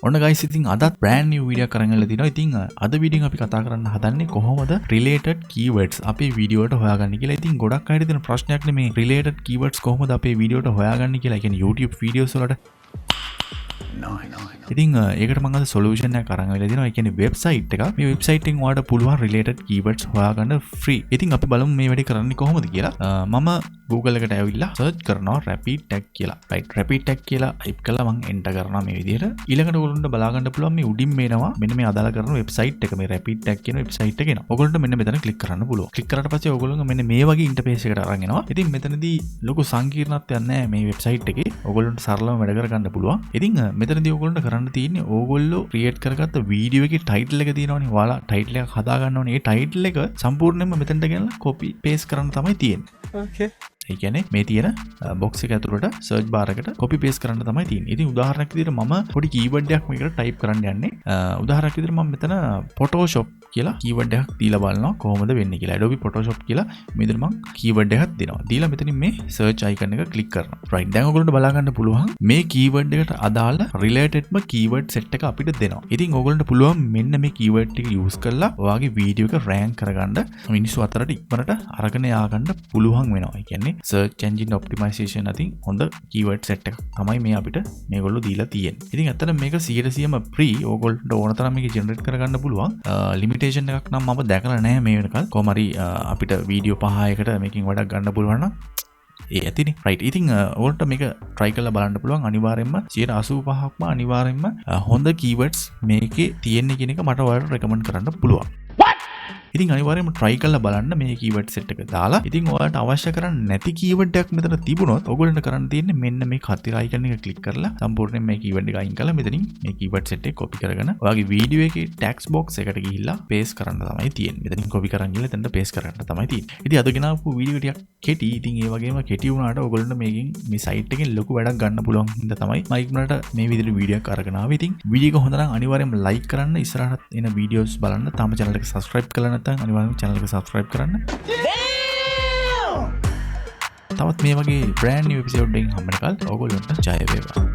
ඔන්න guys ඉතින් අදත් brand new video කරන් ගලා තිනවා. ඉතින් අද වීඩියෝ එක අපි කතා කරන්න හදන්නේ කොහොමද related keywords අපේ වීඩියෝ වලට හොයාගන්නේ කියලා. ඉතින් ගොඩක් අයට දෙන ප්‍රශ්නයක් නේ related keywords කොහොමද අපේ වීඩියෝ වලට හොයාගන්නේ කියලා. ඒ කියන්නේ YouTube videos වලට ඉතින් ඒකට මම අද සොලියුෂන් එකක් අරන් ආවිලා දෙනවා. ඒ කියන්නේ වෙබ්සයිට් එකක්. මේ වෙබ්සයිට් එකෙන් ඔයාලට පුළුවන් related keywords හොයාගන්න free. ඉතින් අපි බලමු මේ වැඩේ කරන්නේ කොහොමද කියලා. මම Google එකට ඇවිල්ලා search කරනවා rapid tag කියලා. right rapid tag කියලා type කළා මම enter කරනවා මේ විදිහට. ඊළඟට ඔයගොල්ලන්ට බලා ගන්න පුළුවන් මේ උඩින් මේනවා මෙන්න මේ අදාළ කරන වෙබ්සයිට් එක මේ rapid tag කියන වෙබ්සයිට් එක එනවා. ඔයගොල්ලන්ට මෙන්න මෙතන ක්ලික් කරන්න පුළුවන්. ක්ලික් කරාට පස්සේ ඔයගොල්ලෝ මෙන්න මේ වගේ ඉන්ටර්ෆේස් එකකට අරන් එනවා. ඉතින් මෙතනදී ලොකු සංකීර්ණත්වයක් නැහැ මේ වෙබ්සයිට් එකේ. ඔයගොල්ලන්ට සරලව වැඩ කරගන්න පුළුවන්. ඉතින් මෙතනදී ඔයගොල්ලන්ට කරන්න තියෙන්නේ ඕගොල්ලෝ ක්‍රියේට් කරගත්ත වීඩියෝ එකේ ටයිටල් එක තියෙනවනේ. ඔයාලා ටයිටල් එක හදා ගන්න ඕනේ. ඒ ටයිටල් එක සම්පූර්ණයෙන්ම මෙතනට ගෙනලා copy paste කරන්න තමයි තියෙන්නේ. Okay. ඒ කියන්නේ මේ තියෙන box එක ඇතුළට search bar එකට copy paste කරන්න තමයි තියෙන්නේ. ඉතින් උදාහරණයක් විදිහට මම පොඩි keyword එකක් මේකට type කරන්න යන්නේ. උදාහරණයක් විදිහට මම මෙතන Photoshop කියලා keyword එකක් දීලා බලනවා කොහොමද වෙන්නේ කියලා. Adobe Photoshop කියලා මේ විදිහට මම keyword එකක් දෙනවා. දීලා මෙතනින් මේ search icon එක click කරනවා. right දැන් ඔයගොල්ලන්ට බලා ගන්න පුළුවන් මේ keyword එකට අදාළ relatedම keyword set එක අපිට දෙනවා. ඉතින් ඔයගොල්ලන්ට පුළුවන් මෙන්න මේ keyword ටික use කරලා ඔයාගේ වීඩියෝ එක rank කරගන්න මිනිස්සු අතරට ඉක්මනට අරගෙන යාගන්න පුළුවන් වෙනවා. ඒ කියන්නේ search engine optimization අතින් හොඳ keyword set එකක් තමයි මේ අපිට මේගොල්ලෝ දීලා තියෙන්නේ. ඉතින් ඇත්තට මේක 100%ම free. ඕගොල්ලන්ට ඕන තරම් මේක generate කරගන්න පුළුවන්. limitation එකක් නම් මම දැකලා නැහැ මේ වෙනකල්. කොහොම හරි අපිට වීඩියෝ 5කට මේකෙන් වැඩක් ගන්න පුළුවන් නම් ඒ ඇතිනේ. right ඉතින් ඕකට මේක try කරලා බලන්න පුළුවන්. අනිවාර්යයෙන්ම 85%ක්ම අනිවාර්යයෙන්ම හොඳ keywords මේකේ තියෙන කියන එක මට ඔයාලට recommend කරන්න පුළුවන්. ඉතින් අනිවාර්යයෙන්ම try කරලා බලන්න මේ keyword set එක දාලා. ඉතින් ඔයාලට අවශ්‍ය කරන්නේ නැති keyword එකක් මෙතන තිබුණොත් ඔයගොල්ලන්ට කරන්න තියෙන්නේ මෙන්න මේ කතිර icon එක click කරලා සම්පූර්ණයෙන් මේ keyword එක අයින් කරලා මෙතනින් මේ keyword set එක copy කරගෙන ඔයාගේ වීඩියෝ එකේ text box එකට ගිහිල්ලා paste කරන්න තමයි තියෙන්නේ. මෙතනින් copy කරන් ගිහලා එතනට paste කරන්න තමයි තියෙන්නේ. ඉතින් අද ගෙනාවු වීඩියෝ ටිකක් කෙටි. ඉතින් ඒ වගේම කෙටි වුණාට ඔයගොල්ලන්ට මේකෙන් මේ site එකෙන් ලොකු වැඩක් ගන්න පුළුවන් හින්දා තමයි මම ඉක්මනට මේ විදිහට වීඩියෝ එකක් අරගෙන ආවේ. ඉතින් වීඩියෝ එක හොඳ නම් අනිවාර්යයෙන්ම like කරන්න. ඉස්සරහට එන videos බලන්න. තාම channel එක subscribe කරලා නැත්නම් අනිවාර්යයෙන්ම channel එක subscribe කරන්න. තවත් මේ වගේ brand new episode එකකින් හම්බෙනකල් ඔයගොල්ලන්ට ජය වේවා.